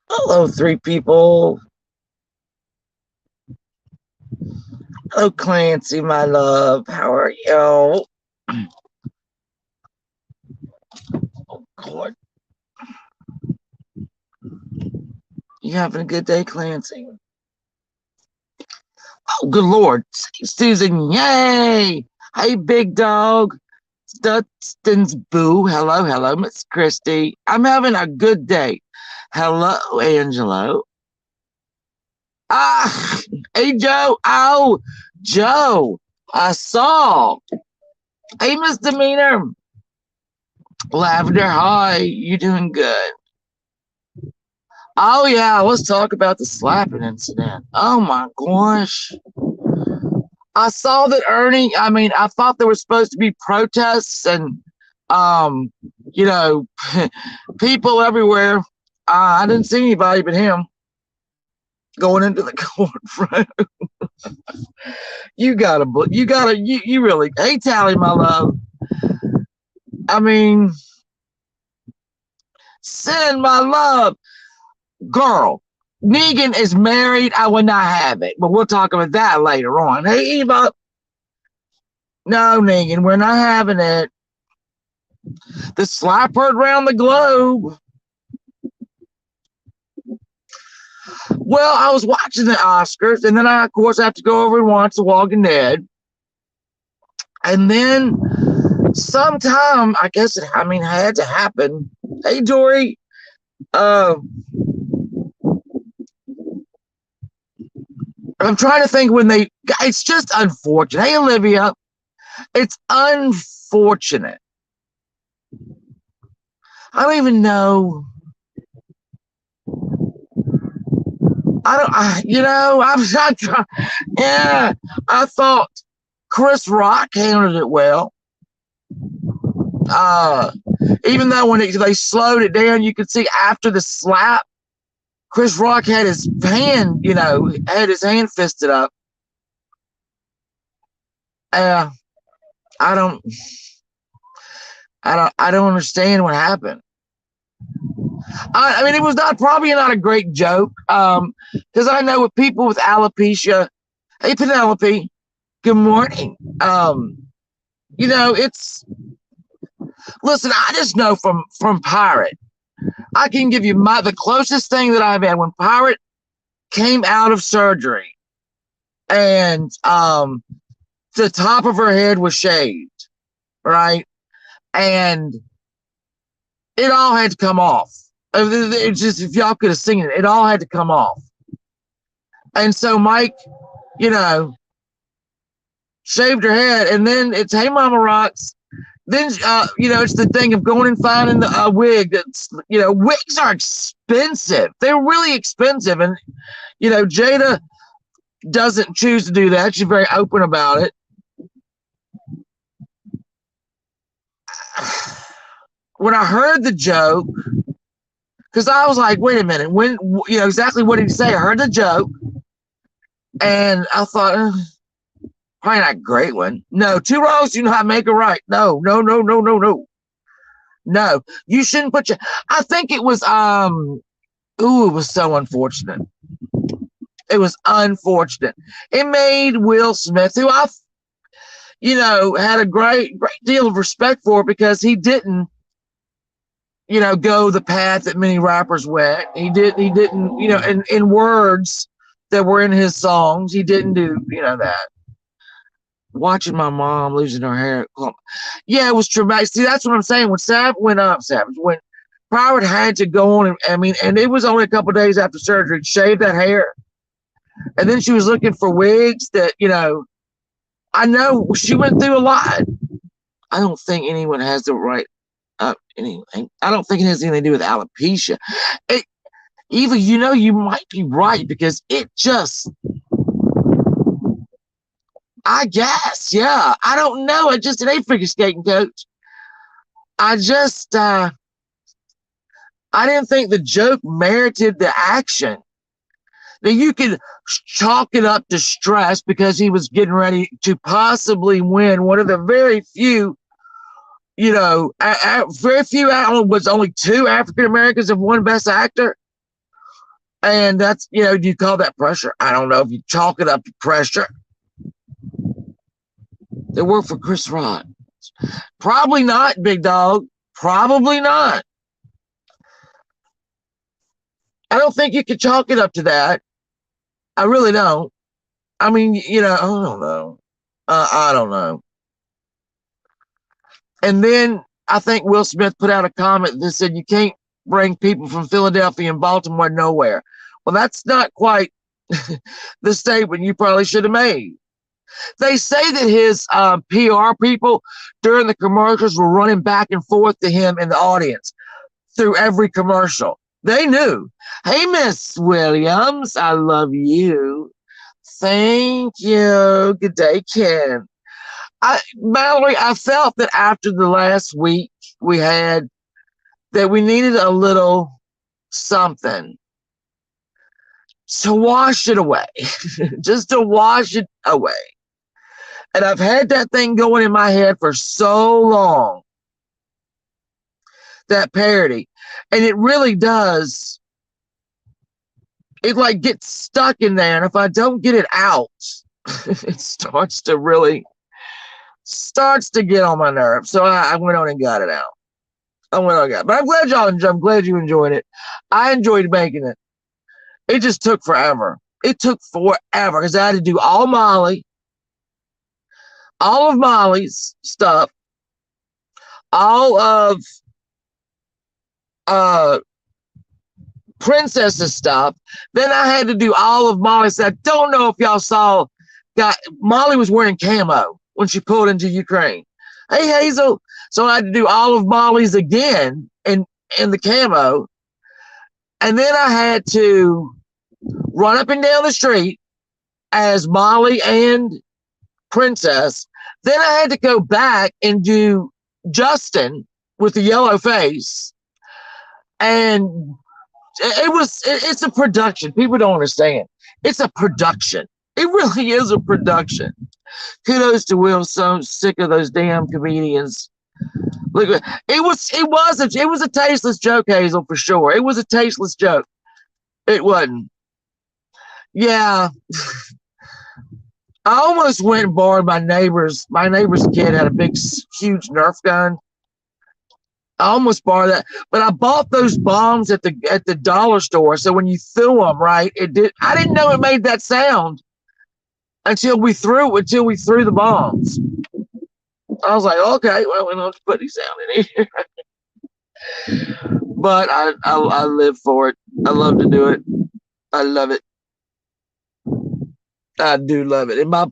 Hello, three people. Hello, Clancy, my love. How are you? Oh, God. You having a good day, Clancy? Oh, good Lord. Susan, yay. Hey, big dog. Dustin's boo. Hello, hello, Miss Christie. I'm having a good day. Hello, Angelo. Ah, hey, Joe. Oh, Joe. I saw. Hey, Misdemeanor. Lavender, hi. You doing good? Oh, yeah. Let's talk about the slapping incident. Oh, my gosh. I saw that I thought there was supposed to be protests and, um, you know, people everywhere. I didn't see anybody but him going into the courtroom. You really, hey, Tally, my love. I mean, send my love. Girl, Negan is married. I would not have it, but we'll talk about that later on. Hey, Eva. No, Negan, we're not having it. The slap heard around the globe. Well, I was watching the Oscars, and then I, of course, have to go over and watch The Walking Dead. And then sometime, I guess had to happen. Hey, Dory. I'm trying to think when they. It's just unfortunate. Hey, Olivia. It's unfortunate. I don't even know. I'm not trying. Yeah, I thought Chris Rock handled it well. Even though when they slowed it down, you could see after the slap, Chris Rock had his hand, had his hand fisted up. Uh, I don't, I don't understand what happened. I mean, it was probably not a great joke. Because I know with people with alopecia, hey Penelope, good morning. It's listen. I just know from Pirate. I can give you the closest thing that I've had when Pirate came out of surgery, and the top of her head was shaved, right, and it all had to come off. It's just if y'all could have seen it, it all had to come off. And so Mike, shaved her head, and then it's hey Mama Rocks. Then it's the thing of going and finding the wig. That's wigs are expensive. They're really expensive, and Jada doesn't choose to do that. She's very open about it. When I heard the joke, because I was like, wait a minute, when exactly what did he say? I heard the joke, and I thought, probably not a great one. No, two wrongs, you know how to make it right. No. No, you shouldn't put your. I think it was it was so unfortunate. It was unfortunate. It made Will Smith, who I had a great deal of respect for because he didn't go the path that many rappers went. He didn't, in words that were in his songs, he didn't do, that. Watching my mom losing her hair. Yeah, it was traumatic. See, that's what I'm saying. When Pirate had to go on, and it was only a couple days after surgery, shave that hair. And then she was looking for wigs that, I know she went through a lot. I don't think anyone has the right, anything. I don't think it has anything to do with alopecia. Eva, you might be right because it just, I guess, yeah. I don't know. It just, it ain't figure skating, coach. I didn't think the joke merited the action. Now you could chalk it up to stress because he was getting ready to possibly win one of the very few, very few, was only 2 African Americans have won Best Actor. And that's, do you call that pressure? I don't know if you chalk it up to pressure. They work for Chris Rock. Probably not, big dog. Probably not. I don't think you could chalk it up to that. I really don't. I mean, I don't know. I don't know. And then I think Will Smith put out a comment that said, you can't bring people from Philadelphia and Baltimore nowhere. Well, that's not quite the statement you probably should have made. They say that his PR people during the commercials were running back and forth to him in the audience through every commercial. They knew. Hey, Miss Williams, I love you. Thank you. Good day, Ken. Mallory, I felt that after the last week we had, that we needed a little something to wash it away, just to wash it away. And I've had that thing going in my head for so long, that parody. And it really does, it like gets stuck in there. And if I don't get it out, it starts to get on my nerves. So I went on and got it out. But I'm glad you enjoyed it. I enjoyed making it. It just took forever. It took forever because I had to do all of Molly's stuff, all of Princess's stuff. Then I had to do all of Molly's. I don't know if y'all saw, Molly was wearing camo when she pulled into Ukraine. Hey, Hazel. So I had to do all of Molly's again in the camo. And then I had to run up and down the street as Molly and Princess. Then I had to go back and do Justin with the yellow face. And it's a production. People don't understand. It's a production. It really is a production. Kudos to Will. So sick of those damn comedians. Look, it was a tasteless joke, Hazel, for sure. It was a tasteless joke. It wasn't. Yeah. I almost went and borrowed my neighbor's kid had a big, huge Nerf gun. I almost borrowed that, but I bought those bombs at the dollar store. So when you threw them, right, I didn't know it made that sound until we threw the bombs. I was like, okay, well, we don't have to put any sound in here. But I live for it. I love to do it. I love it. I do love it. And I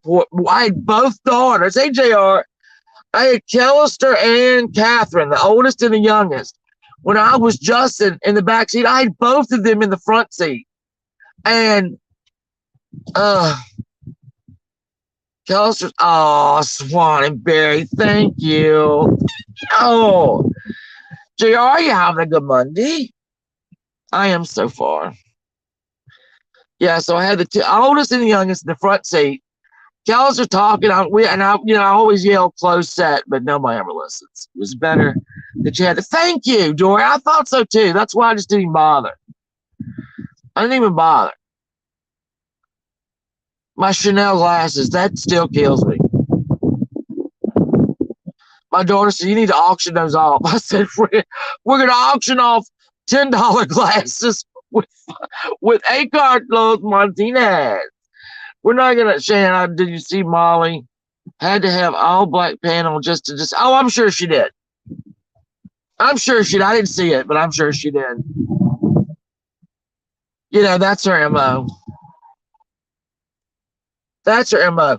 had both daughters. Hey, JR. I had Kellister and Catherine, the oldest and the youngest. When I was Justin in the back seat, I had both of them in the front seat. And Kellister's, Swan and Barry, thank you. Oh, JR, you having a good Monday? I am so far. Yeah, so I had the oldest and the youngest in the front seat. Kellister talking, I always yell close set, but nobody ever listens. It was better that you had to. Thank you, Dory. I thought so too. That's why I just didn't even bother. I didn't even bother. My Chanel glasses, that still kills me. My daughter said, you need to auction those off. I said, we're going to auction off $10 glasses with a Carlos Martinez. We're not going to, Shannon, did you see Molly had to have all black panel just to oh, I'm sure she did. I'm sure she did. I didn't see it, but I'm sure she did. That's her MO. That's her MO.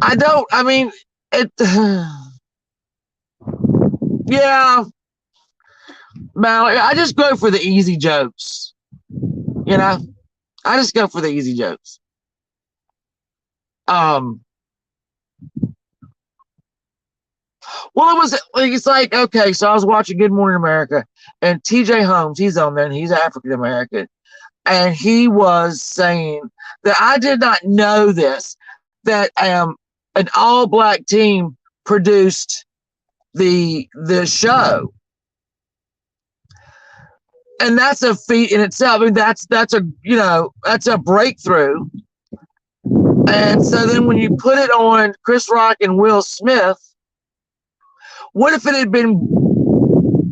I mean, it, yeah, Mallory, I just go for the easy jokes. You know, I just go for the easy jokes. Um, well, it's like, okay, so I was watching Good Morning America, and TJ Holmes, he's on there, and he's African American, and he was saying that I did not know this, that an all black team produced the show, and that's a feat in itself. I mean, that's a that's a breakthrough. And so then when you put it on Chris Rock and Will Smith, what if it had been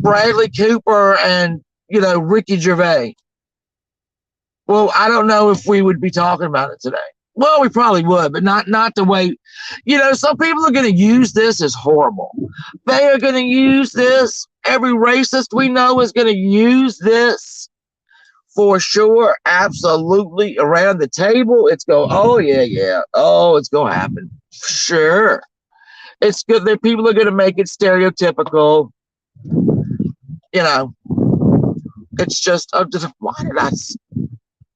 Bradley Cooper and Ricky Gervais? Well, I don't know if we would be talking about it today. Well, we probably would, but not the way. Some people are going to use this as horrible. They are going to use this. Every racist we know is going to use this for sure. Absolutely. Around the table, it's going, oh, yeah. Oh, it's going to happen. Sure. It's good that people are going to make it stereotypical. It's just why did I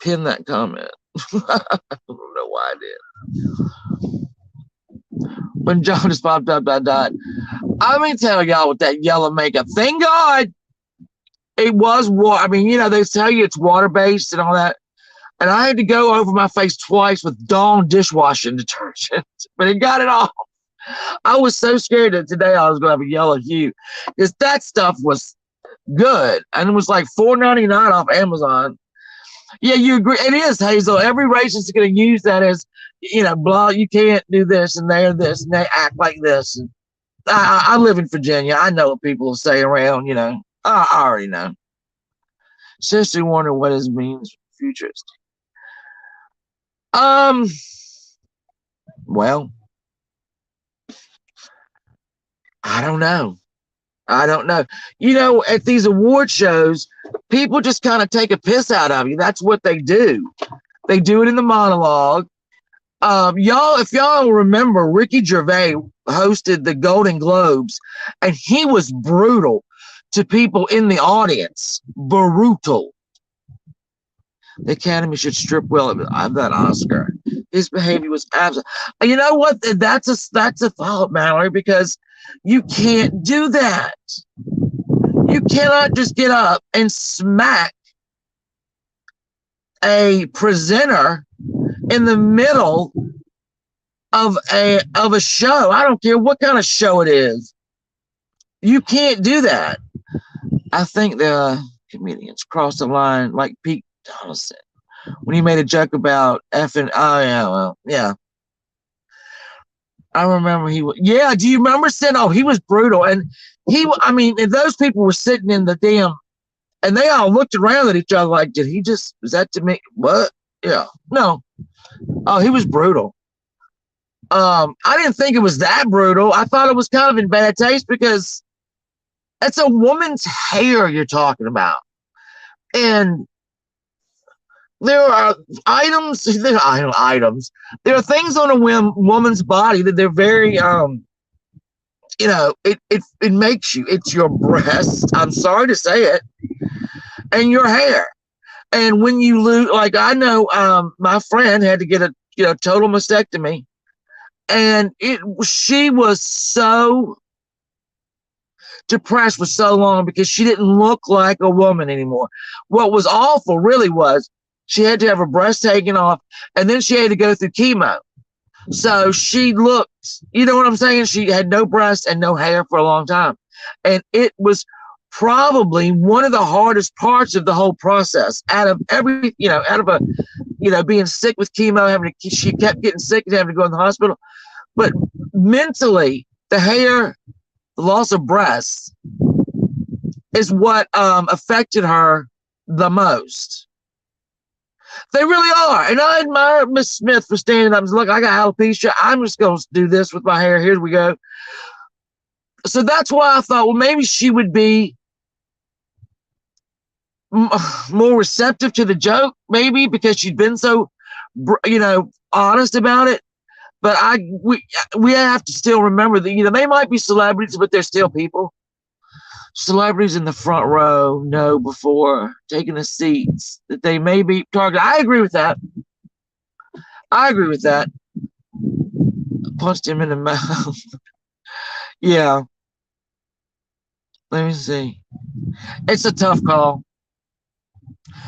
pin that comment? I don't know why I did. When John just popped up, I died. I mean, tell y'all with that yellow makeup. Thank God it was water. I mean, they tell you it's water based and all that. And I had to go over my face twice with Dawn dishwashing detergent, but it got it off. I was so scared that today I was going to have a yellow hue because that stuff was good. And it was like $4.99 off Amazon. Yeah, you agree. It is, Hazel. Every racist is going to use that as, blah, you can't do this and they're this and they act like this. And I live in Virginia. I know what people will say around, I already know. Sister wonder what it means futurist. Well, I don't know. At these award shows, people just kind of take a piss out of you. That's what they do. They do it in the monologue. If y'all remember, Ricky Gervais hosted the Golden Globes, and he was brutal to people in the audience. Brutal. The Academy should strip Will of that Oscar. His behavior was absolutely. You know what? That's a thought, Mallory, because you can't do that. You cannot just get up and smack a presenter in the middle of a show. I don't care what kind of show it is. You can't do that. I think the comedians crossed the line, like Pete Donaldson, when he made a joke about effing. Oh yeah, well, yeah. I remember he was. Yeah, do you remember saying? Oh, he was brutal, and and those people were sitting in the damn, and they all looked around at each other like, did he just? Was that to me? What? Yeah, no. Oh, he was brutal. I didn't think it was that brutal. I thought it was kind of in bad taste because it's a woman's hair you're talking about, and there are items. There are items. There are things on a woman's body that they're very it makes you. It's your breast. I'm sorry to say it, and your hair. And when you lose, like I know, my friend had to get a total mastectomy, and she was so depressed for so long because she didn't look like a woman anymore. What was awful really was she had to have her breast taken off, and then she had to go through chemo. So she looked, you know what I'm saying? She had no breasts and no hair for a long time. And it was probably one of the hardest parts of the whole process. Out of being sick with chemo, she kept getting sick and having to go in the hospital. But mentally, the hair, the loss of breasts is what affected her the most. They really are. And I admire Miss Smith for standing up and look, I got alopecia. I'm just going to do this with my hair. Here we go. So that's why I thought, well, maybe she would be more receptive to the joke, maybe because she'd been so honest about it. But we have to still remember that, they might be celebrities, but they're still people. Celebrities in the front row know before taking the seats that they may be targeted. I agree with that. I agree with that. Punched him in the mouth. Yeah. Let me see. It's a tough call.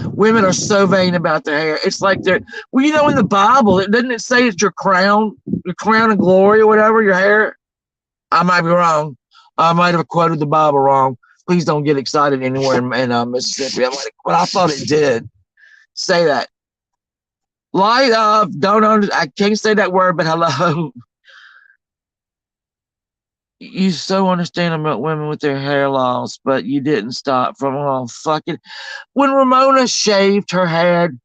Women are so vain about their hair. It's like they're, in the Bible, doesn't it say it's your crown of glory or whatever, your hair? I might be wrong. I might have quoted the Bible wrong. Please don't get excited anywhere in Mississippi. But I thought it did say that. Light of, I can't say that word, but hello. You so understand about women with their hair loss, but you didn't stop from fucking. When Ramona shaved her head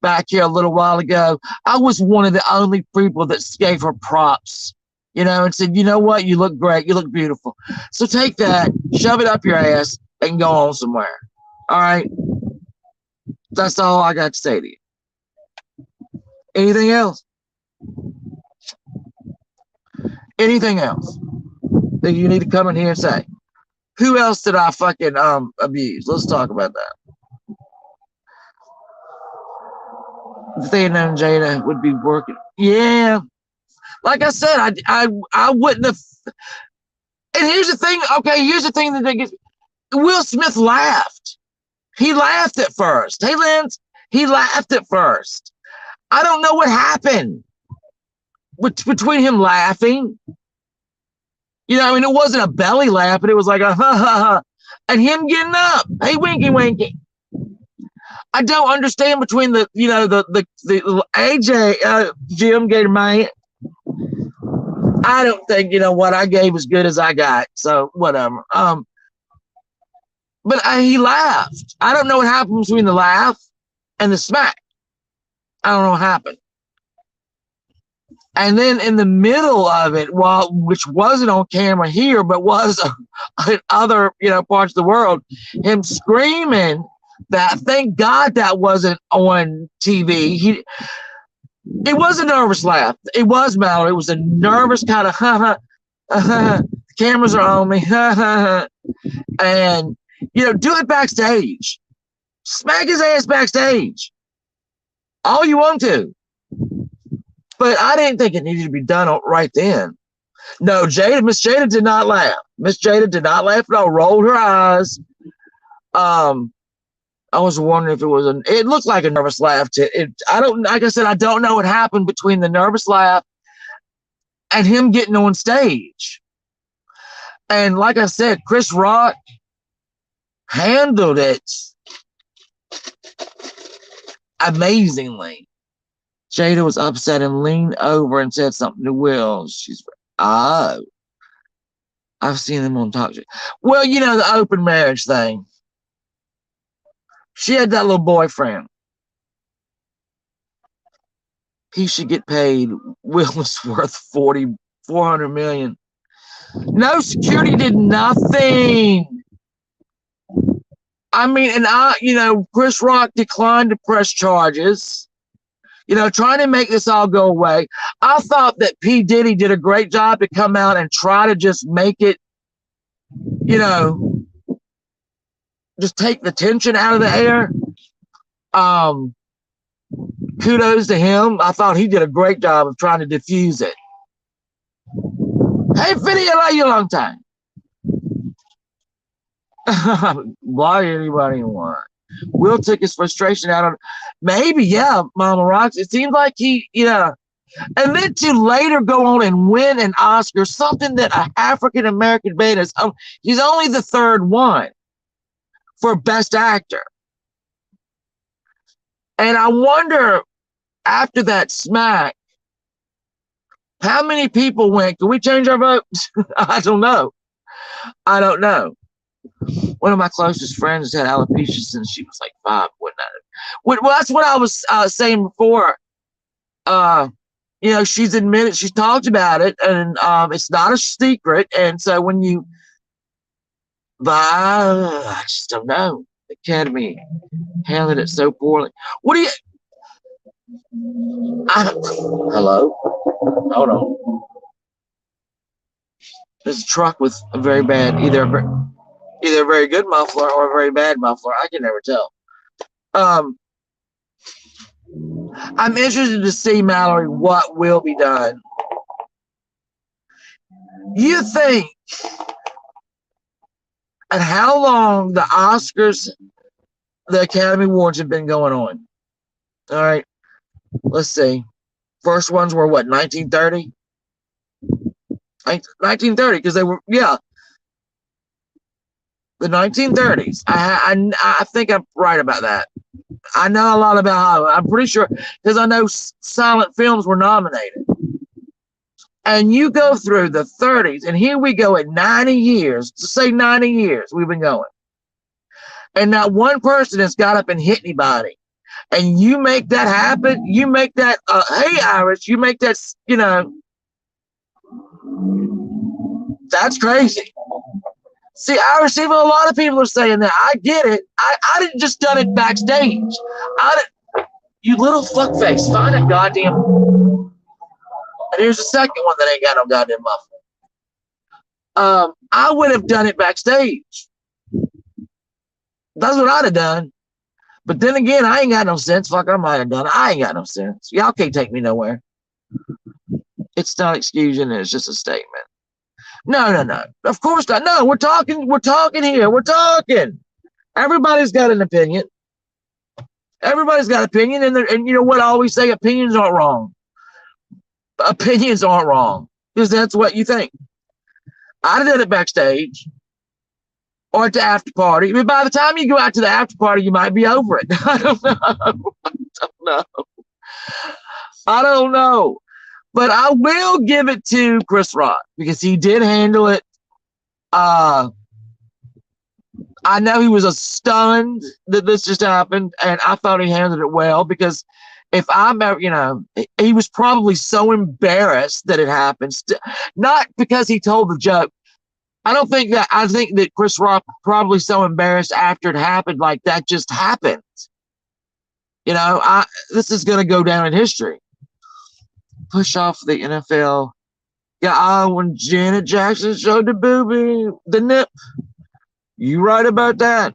back here a little while ago, I was one of the only people that gave her props, and said, you know what, you look great, you look beautiful. So take that, shove it up your ass, and go on somewhere. All right? That's all I got to say to you. Anything else? Anything else that you need to come in here and say? Who else did I fucking abuse? Let's talk about that. If they had known Jada would be working. Yeah. Like I said, I wouldn't have. And here's the thing. Okay, here's the thing that they get. Will Smith laughed. He laughed at first. Hey, Lance, he laughed at first. I don't know what happened between him laughing. It wasn't a belly laugh, but it was like a ha ha ha, and him getting up. Hey, winky winky. I don't understand between the AJ Jim gave man. I don't think what I gave as good as I got. So whatever. But he laughed. I don't know what happened between the laugh and the smack. I don't know what happened. And then in the middle of it, which wasn't on camera here, but was in other parts of the world, him screaming that. Thank God that wasn't on TV. It was a nervous laugh. It was, Mallory. It was a nervous kind of the cameras are on me, and do it backstage. Smack his ass backstage. All you want to. But I didn't think it needed to be done right then. No, Miss Jada did not laugh. Miss Jada did not laugh at all. Rolled her eyes. I was wondering if it looked like a nervous laugh. Like I said, I don't know what happened between the nervous laugh and him getting on stage. And like I said, Chris Rock handled it amazingly. Jada was upset and leaned over and said something to Will. I've seen them on talk show. Well, the open marriage thing. She had that little boyfriend. He should get paid. Will was worth 400 million. No security did nothing. I mean, and Chris Rock declined to press charges. Trying to make this all go away. I thought that P. Diddy did a great job to come out and try to just make it, just take the tension out of the air. Kudos to him. I thought he did a great job of trying to diffuse it. Hey, Fiddy, I love you a long time. Block anybody you want. Will took his frustration out on maybe, yeah, Mama Rocks. It seems like he, and then to later go on and win an Oscar, something that an African American band is. He's only the third one for Best Actor, and I wonder after that smack, how many people went? Can we change our vote? I don't know. One of my closest friends had alopecia since she was like 5. Well, that's what I was saying before. She's admitted, she's talked about it, and it's not a secret. And so when I just don't know. The Academy handled it so poorly. Hello? Hold on. There's a truck with a very bad, either a very good muffler or a very bad muffler. I can never tell. Um, I'm interested to see, Mallory, what will be done. You think, and how long the Oscars, the Academy Awards have been going on? All right, let's see. First ones were what, 1930? 1930, because they were, yeah, the 1930s. I think I'm right about that. I know a lot about Hollywood. I'm pretty sure, because I know silent films were nominated. And you go through the 30s, and here we go at 90 years, to say 90 years we've been going. And not one person has got up and hit anybody. And you make that happen, you make that, hey, Iris, you make that, that's crazy. See, Iris, even a lot of people are saying that. I get it. I didn't just done it backstage. You little fuckface, find a goddamn. And here's the second one that ain't got no goddamn muffler. I would have done it backstage. That's what I'd have done. But then again, I ain't got no sense. Fuck, I might have done it. I ain't got no sense. Y'all can't take me nowhere. It's not excusing. It's just a statement. No. Of course not. No, we're talking here. We're talking. Everybody's got an opinion. Everybody's got an opinion, and you know what I always say? Opinions aren't wrong. Opinions aren't wrong, because that's what you think. I did it backstage or at the after party. I mean, by the time you go out to the after party, you might be over it. I don't know. I don't know. But I will give it to Chris Rock, because he did handle it. I know he was stunned that this just happened, and I thought he handled it well, because if I'm ever, he was probably so embarrassed that it happened. Not because he told the joke. I think that Chris Rock probably so embarrassed after it happened, like that just happened. This is going to go down in history. Push off the NFL. Yeah, when Janet Jackson showed the nip. You right about that.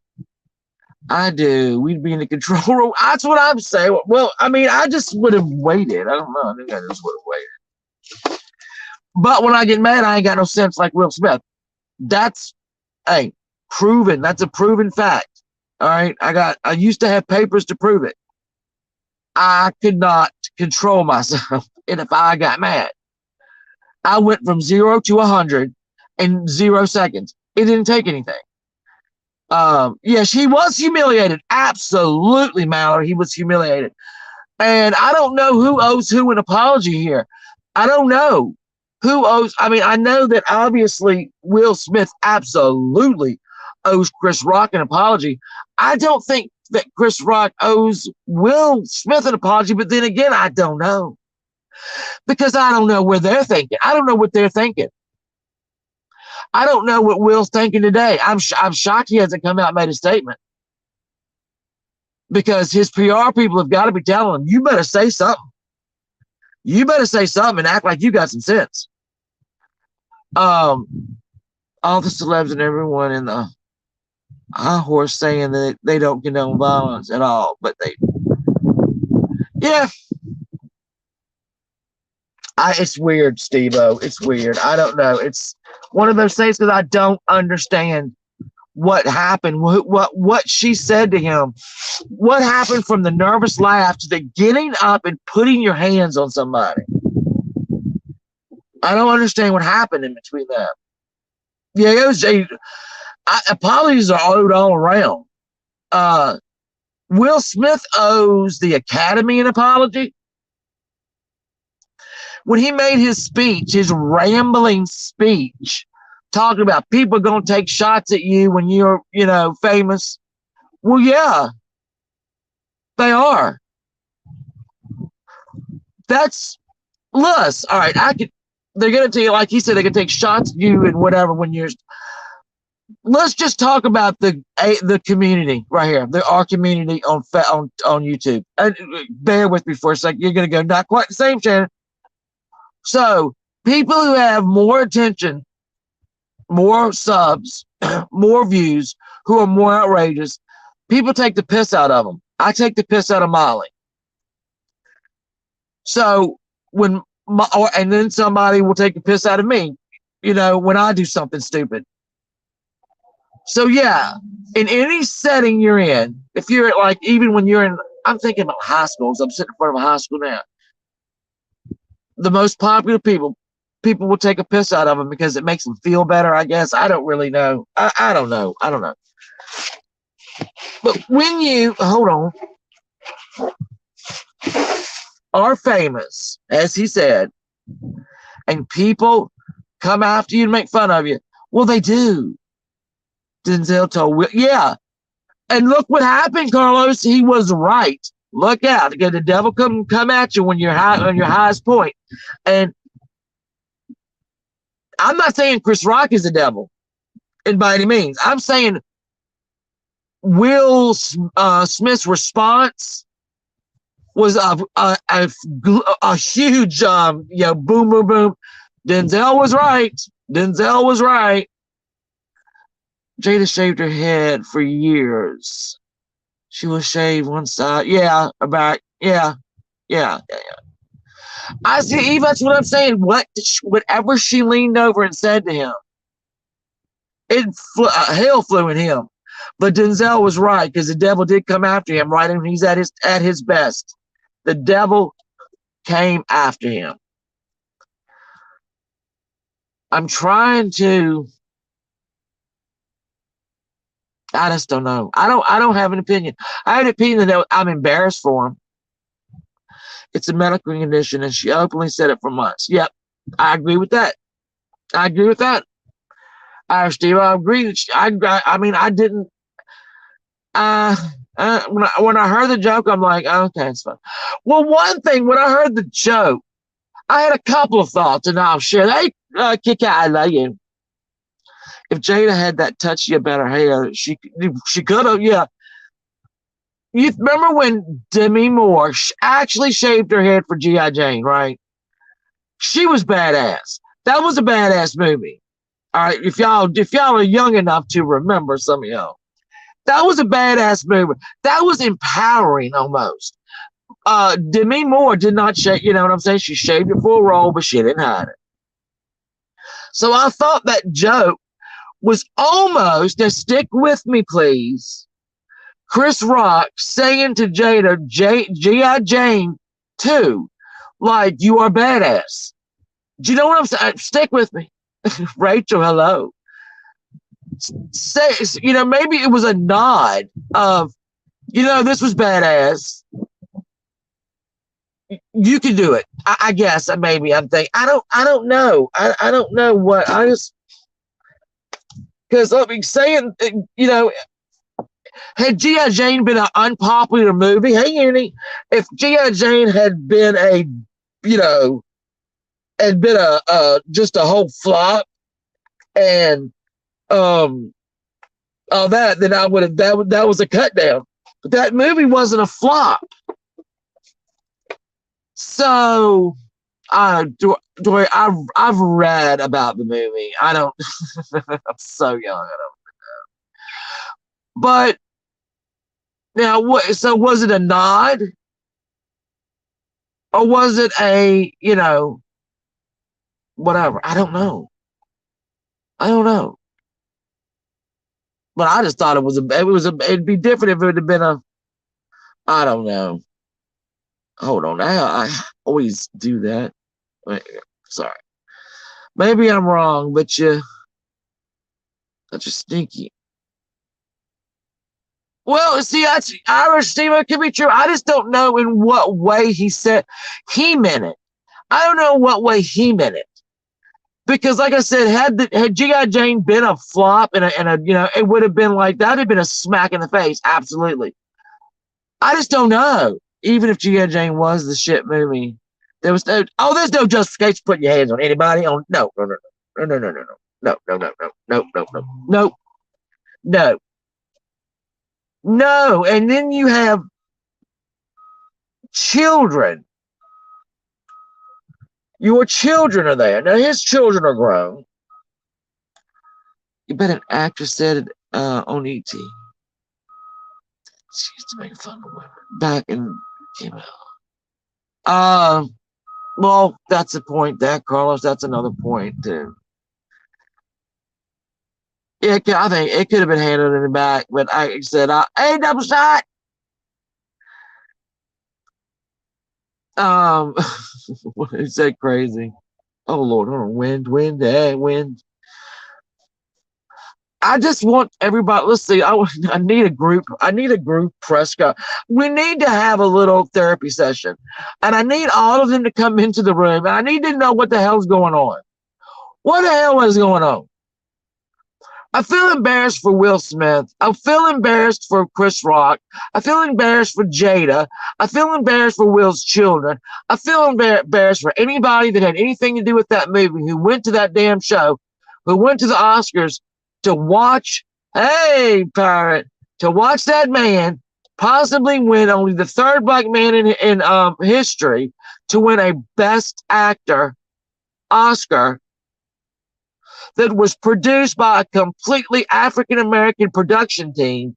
I do. We'd be in the control room. That's what I'm saying. Well, I mean, I just would have waited. I don't know. I think I just would have waited. But when I get mad, I ain't got no sense like Will Smith. That's, hey, proven. That's a proven fact. All right. I used to have papers to prove it. I could not control myself. And if I got mad, I went from 0 to 100 in 0 seconds. It didn't take anything. Yes, he was humiliated. Absolutely, Mallory. He was humiliated. And I don't know who owes who an apology here. I don't know who owes. I mean, I know that obviously Will Smith absolutely owes Chris Rock an apology. I don't think that Chris Rock owes Will Smith an apology, but then again, I don't know. Because I don't know where they're thinking. I don't know what they're thinking. I don't know what Will's thinking today. I'm shocked he hasn't come out and made a statement. Because his PR people have got to be telling him, you better say something. You better say something and act like you got some sense. All the celebs and everyone in the horse saying that they don't condone violence at all, but yeah. It's weird, Steve-O. It's weird. I don't know. It's one of those things, because I don't understand what happened, what she said to him, what happened from the nervous laugh to the getting up and putting your hands on somebody. I don't understand what happened in between that. Yeah, it was apologies are owed all around. Will Smith owes the Academy an apology. When he made his speech, his rambling speech, talking about people going to take shots at you when you're, famous. Well, yeah, they are. That's lust. All right, they're going to tell you, like he said, they can take shots at you and whatever when you're. let's just talk about the community right here, our community on YouTube. And bear with me for a second. You're gonna go, not quite the same, Shannon. So people who have more attention, more subs, more views, who are more outrageous, people take the piss out of them. I take the piss out of Molly. So and then somebody will take the piss out of me, when I do something stupid. So yeah, in any setting you're in, if you're like, even when you're in, I'm thinking about high schools. I'm sitting in front of a high school now. The most popular people will take a piss out of them because it makes them feel better, I guess. I don't really know. I don't know. I don't know. But when you, hold on, are famous, as he said, and people come after you to make fun of you, well, they do. Denzel told Will, yeah. And look what happened, Carlos. He was right. Look out, because the devil come at you when you're high on your highest point. And I'm not saying Chris Rock is the devil, and by any means. I'm saying Will Smith's response was a huge, boom, boom, boom. Denzel was right. Denzel was right. Jada shaved her head for years. She will shave one side. Yeah, about, yeah. I see, Eve, that's what I'm saying. Whatever she leaned over and said to him, hell flew in him. But Denzel was right, because the devil did come after him right when he's at his best. The devil came after him. I'm trying to, I just don't know. I don't have an opinion. I have an opinion that I'm embarrassed for him. It's a medical condition, and she openly said it for months. Yep, I agree with that. I agree with that. Steve, I agree. I mean, I didn't. When I heard the joke, I'm like, okay, it's fine. Well, one thing, when I heard the joke, I had a couple of thoughts, and I'll share. Hey, Kick Out, I love you. If Jada had that touchy about her hair, she could have, yeah. You remember when Demi Moore actually shaved her head for G.I. Jane, right? She was badass. That was a badass movie. All right, if y'all are young enough to remember, some of y'all, that was a badass movie. That was empowering almost. Demi Moore did not shave, you know what I'm saying? She shaved it for a role, but she didn't hide it. So I thought that joke was almost, now stick with me, please, Chris Rock saying to Jada, G.I. Jane 2, like, you are badass. Do you know what I'm saying? Stick with me. Rachel, hello. Say, maybe it was a nod of, this was badass. You can do it. I guess maybe I'm thinking. I don't know. I don't know what I just, because I mean, saying, had G.I. Jane been an unpopular movie, hey Annie, if G.I. Jane had been just a whole flop, and all that, then I would have, that was a cut down. But that movie wasn't a flop. So I've read about the movie. I don't I'm so young, I don't know. But now so was it a nod? Or was it a, whatever? I don't know. But I just thought it'd be different if it had been I don't know. Hold on. I always do that. Wait, sorry. Maybe I'm wrong, but that's just sneaky. Well, see, that's Irish, Steve. It could be true. I just don't know in what way he meant it. I don't know what way he meant it. Because, like I said, had G.I. Jane been a flop and it would have been like, that would have been a smack in the face. Absolutely. I just don't know. Even if G.I. Jane was the shit movie, there's no justification putting your hands on anybody. No. No, no. And then you have children. Your children are there. Now his children are grown. You bet an actress said it on ET. She used to make fun of women back in came out. Well, that's a point. That Carlos, that's another point too. Yeah, I think it could have been handled in the back, but I said, "Hey, double shot." He said crazy. Oh Lord, hold on. Wind. I just want everybody. Let's see. I need a group. I need a group press guy. We need to have a little therapy session, and I need all of them to come into the room. And I need to know what the hell's going on. What the hell is going on? I feel embarrassed for Will Smith. I feel embarrassed for Chris Rock. I feel embarrassed for Jada. I feel embarrassed for Will's children. I feel embarrassed for anybody that had anything to do with that movie, who went to that damn show, who went to the Oscars to watch, hey, pirate, to watch that man possibly win, only the third black man in history to win a Best Actor Oscar that was produced by a completely African-American production team,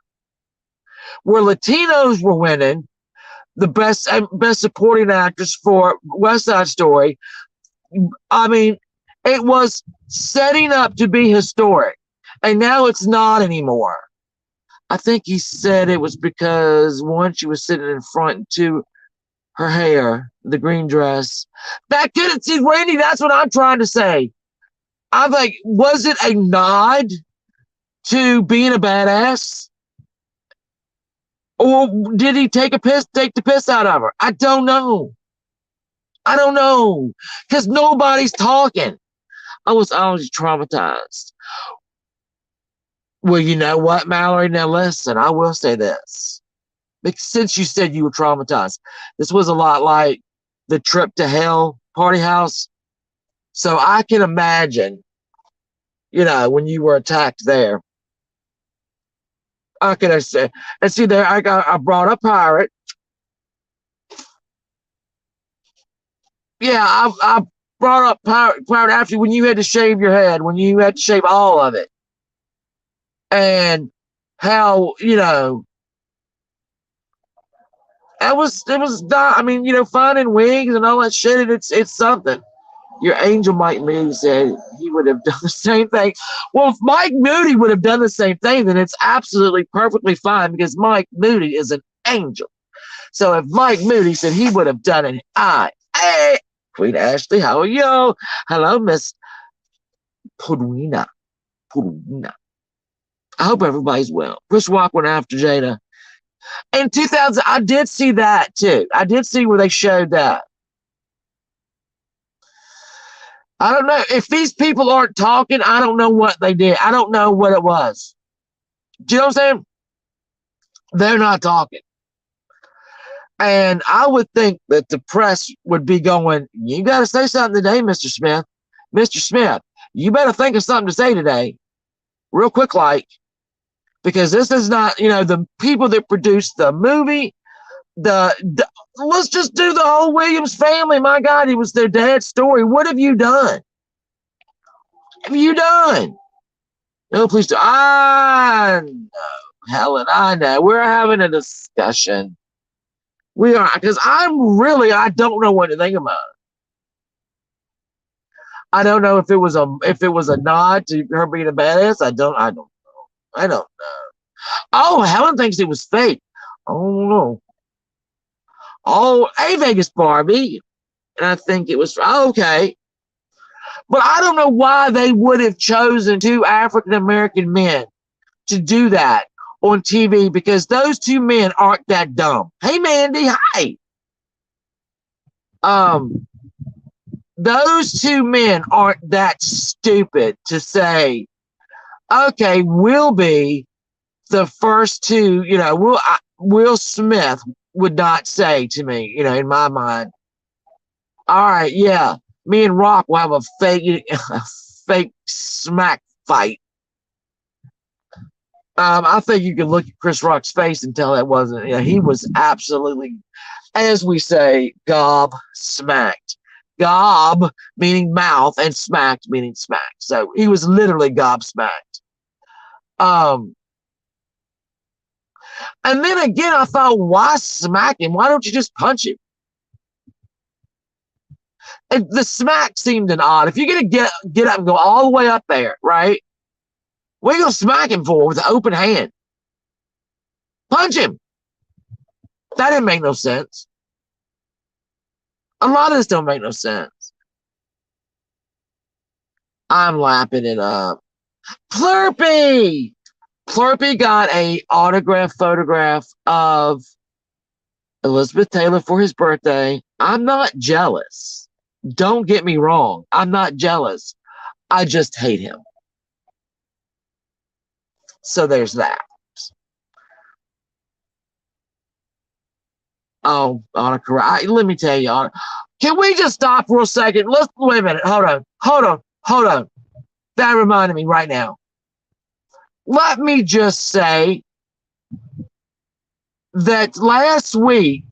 where Latinos were winning the best supporting actress for West Side Story. I mean, it was setting up to be historic, and now it's not anymore. I think he said it was because, one, she was sitting in front, and two, her hair, the green dress. That couldn't see, Randy, that's what I'm trying to say. I'm like, was it a nod to being a badass? Or did he take the piss out of her? I don't know. Because nobody's talking. I was traumatized. Well, you know what, Mallory? Now listen, I will say this. Since you said you were traumatized, this was a lot like the Trip to Hell party house. So I can imagine, when you were attacked there. I can say, and see there, I brought a pirate. Yeah, I brought up pirate after when you had to shave your head, when you had to shave all of it, and how it was not. I mean, finding wigs and all that shit. It's something. Your angel Mike Moody said he would have done the same thing. Well, if Mike Moody would have done the same thing, then it's absolutely perfectly fine, because Mike Moody is an angel. So if Mike Moody said he would have done it, hey, Queen Ashley, how are you? Hello, Miss Pudwina. I hope everybody's well. Chris Rock went after Jada. In 2000, I did see that too. I did see where they showed that. I don't know. If these people aren't talking, I don't know what they did. I don't know what it was. Do you know what I'm saying? They're not talking. And I would think that the press would be going, you got to say something today, Mr. Smith. Mr. Smith, you better think of something to say today, real quick, because this is not, the people that produced the movie, let's just do the whole Williams family. My God, it was their dad's story. What have you done? No, please do. I know, Helen, I know. We're having a discussion. We are, because I don't know what to think about it. I don't know if it was a nod to her being a badass. I don't know. Oh, Helen thinks it was fake. Oh no. Oh, hey, Vegas Barbie. And I think it was okay. But I don't know why they would have chosen two African American men to do that on TV, because those two men aren't that dumb. Hey, Mandy, hi. Those two men aren't that stupid to say, okay, we'll be the first two. Will Smith would not say to me, in my mind, all right, yeah, me and Rock will have a fake smack fight. I think you can look at Chris Rock's face and tell that wasn't. Yeah, he was absolutely, as we say, gob smacked. Gob meaning mouth and smacked meaning smacked. So he was literally gobsmacked. Um, and then again, I thought, why smack him? Why don't you just punch him? And the smack seemed an odd. If you're gonna get up and go all the way up there, right? What are you gonna smack him for with an open hand? Punch him. That didn't make no sense. A lot of this don't make no sense. I'm lapping it up. Plurpy! Plurpy got a autographed photograph of Elizabeth Taylor for his birthday. I'm not jealous. Don't get me wrong. I'm not jealous. I just hate him. So there's that. Oh, let me tell you, can we just stop for a second? Let's wait a minute. Hold on. That reminded me right now. Let me just say that last week,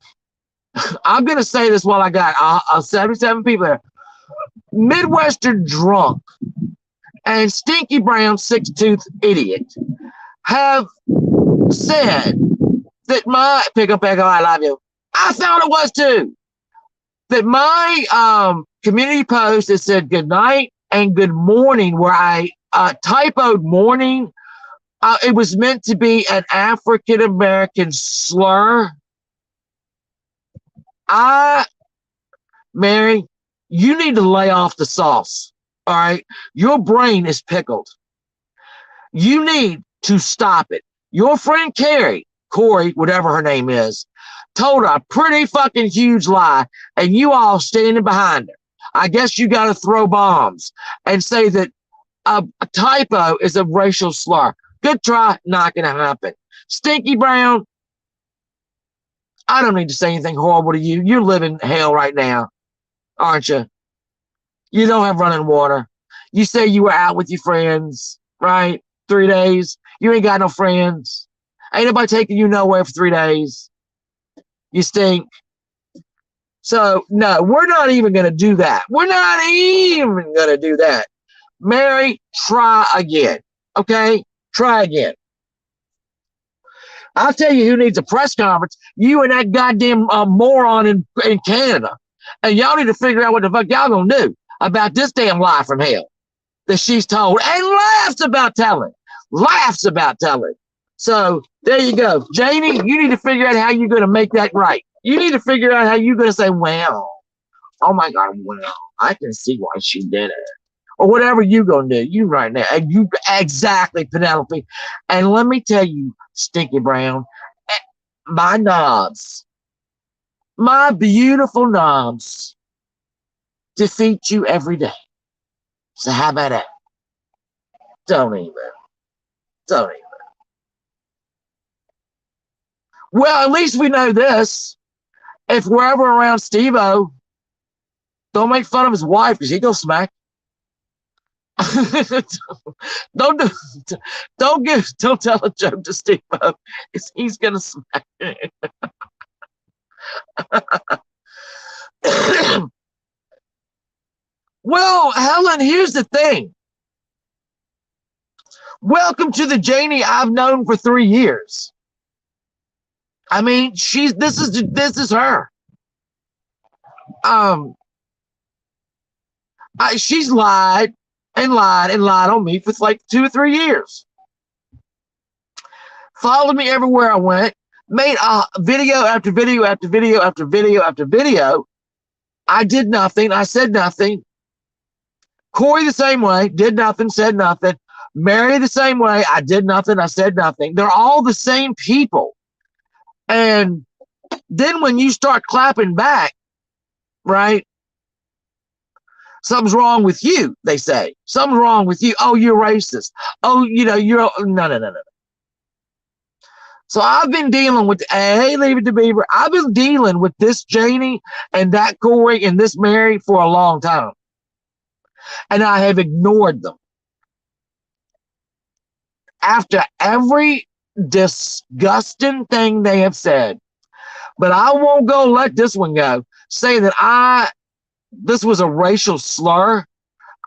I'm going to say this while I got 77 people there. Midwestern drunk and Stinky Brown six-tooth idiot have said that my pickle, I love you. I thought it was too. That my community post that said good night and good morning, where I typoed morning. It was meant to be an African American slur. Mary, you need to lay off the sauce. All right. Your brain is pickled. You need to stop it. Your friend Corey, whatever her name is, told her a pretty fucking huge lie, and you all standing behind her. I guess you got to throw bombs and say that a typo is a racial slur. Good try, not going to happen. Stinky Brown, I don't need to say anything horrible to you. You're living hell right now, aren't you? You don't have running water. You say you were out with your friends, right? 3 days. You ain't got no friends. Ain't nobody taking you nowhere for 3 days. You stink. So, no, we're not even going to do that. We're not even going to do that. Mary, try again. Okay? Try again. I'll tell you who needs a press conference. You and that goddamn moron in Canada. And y'all need to figure out what the fuck y'all going to do about this damn lie from hell that she's told and laughs about telling. Laughs about telling. So, there you go. Janie, you need to figure out how you're going to make that right. You need to figure out how you're going to say, well, oh my God, well, I can see why she did it. Or whatever you're going to do. You right now. And you exactly, Penelope. And let me tell you, Stinky Brown, my knobs, my beautiful knobs defeat you every day. So how about that? Don't even. Well, at least we know this. If we're ever around Steve-O, don't make fun of his wife because he goes smack. don't tell a joke to Steve-O. He's gonna smack. Well, Helen, here's the thing. Welcome to the Janie I've known for 3 years. I mean, this is her. She's lied on me for like 2 or 3 years. Followed me everywhere I went. Made video after video after video after video after video. I did nothing. I said nothing. Corey the same way. Did nothing. Said nothing. Mary the same way. I did nothing. I said nothing. They're all the same people. And then when you start clapping back, right? Something's wrong with you, they say. Something's wrong with you. Oh, you're racist. Oh, you're no. So I've been dealing with, hey, leave it to Beaver. I've been dealing with this Janie and that Corey and this Mary for a long time. And I have ignored them. after every disgusting thing they have said. But I won't go let this one go. Say that this was a racial slur.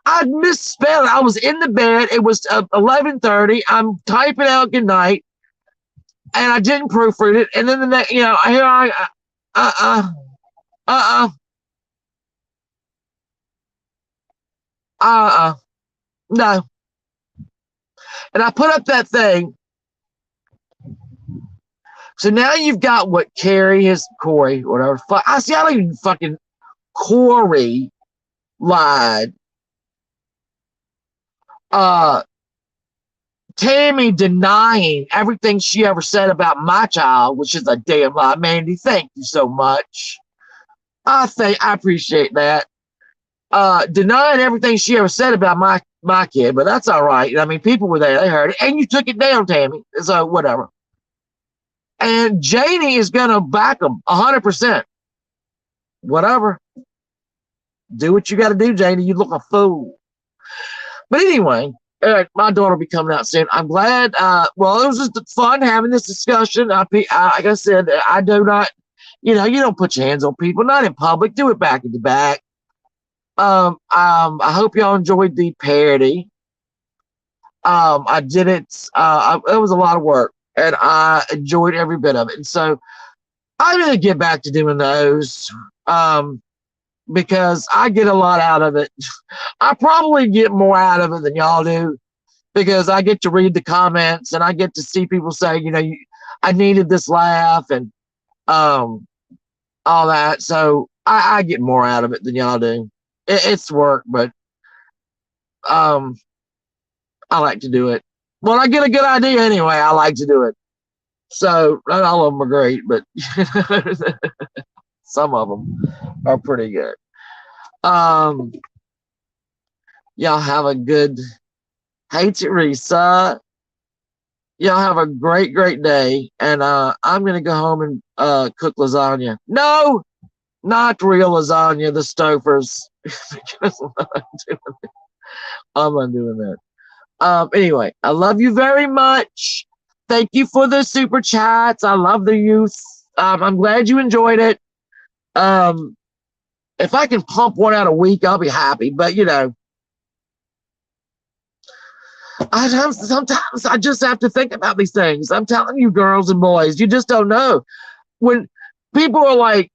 I misspelled it. I was in the bed. It was 11:30. I'm typing out good night, and I didn't proofread it. And then the next, here no. And I put up that thing. So now you've got what Corey, whatever. I don't even fucking Corey lied. Tammy denying everything she ever said about my child, which is a damn lie. Mandy, thank you so much. I appreciate that. Denying everything she ever said about my kid, but that's all right. I mean, people were there, they heard it, and you took it down, Tammy. So whatever. And Janie is gonna back them 100%. Whatever. Do what you got to do, Janie. You look a fool. But anyway, my daughter will be coming out soon. I'm glad. Well, it was just fun having this discussion. Like I said, I do not, you don't put your hands on people, not in public. Do it back in the back. I hope y'all enjoyed the parody. I did it. It was a lot of work, and I enjoyed every bit of it. And so I'm going to get back to doing those. Because I get a lot out of it. I probably get more out of it than y'all do, because I get to read the comments and I get to see people say, I needed this laugh and all that. So I get more out of it than y'all do. It's work, but I like to do it. When I get a good idea anyway, I like to do it. So not all of them are great, but some of them are pretty good. Y'all have a good, hey Teresa, y'all have a great day. And I'm gonna go home and cook lasagna. No, not real lasagna, the Stofers. Because I'm not doing that. Anyway, I love you very much. Thank you for the super chats. I love the youth. I'm glad you enjoyed it. If I can pump one out a week, I'll be happy. But sometimes I just have to think about these things. I'm telling you, girls and boys, you just don't know. When people are like,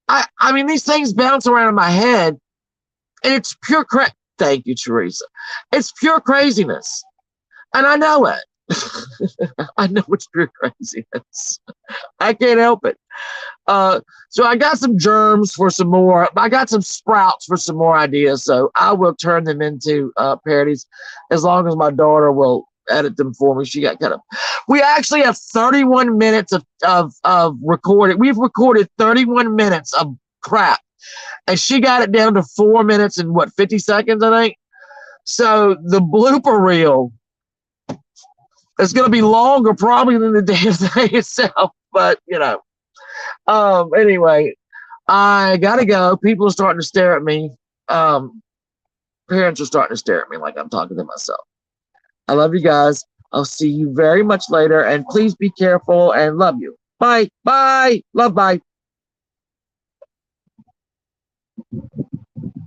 I mean, these things bounce around in my head, and it's pure Thank you, Teresa. It's pure craziness, and I know it. I know it's pure craziness. I can't help it. So I got some germs for some more. I got some sprouts for some more ideas. So I will turn them into parodies, as long as my daughter will edit them for me. She got kind of. We actually have 31 minutes of recording. We've recorded 31 minutes of crap, and she got it down to 4 minutes and 50 seconds, I think. So the blooper reel is going to be longer probably than the damn thing itself. But anyway, I gotta go. People are starting to stare at me. Parents are starting to stare at me like I'm talking to myself. I love you guys. I'll see you very much later, and please be careful and love you. Bye. Love, bye.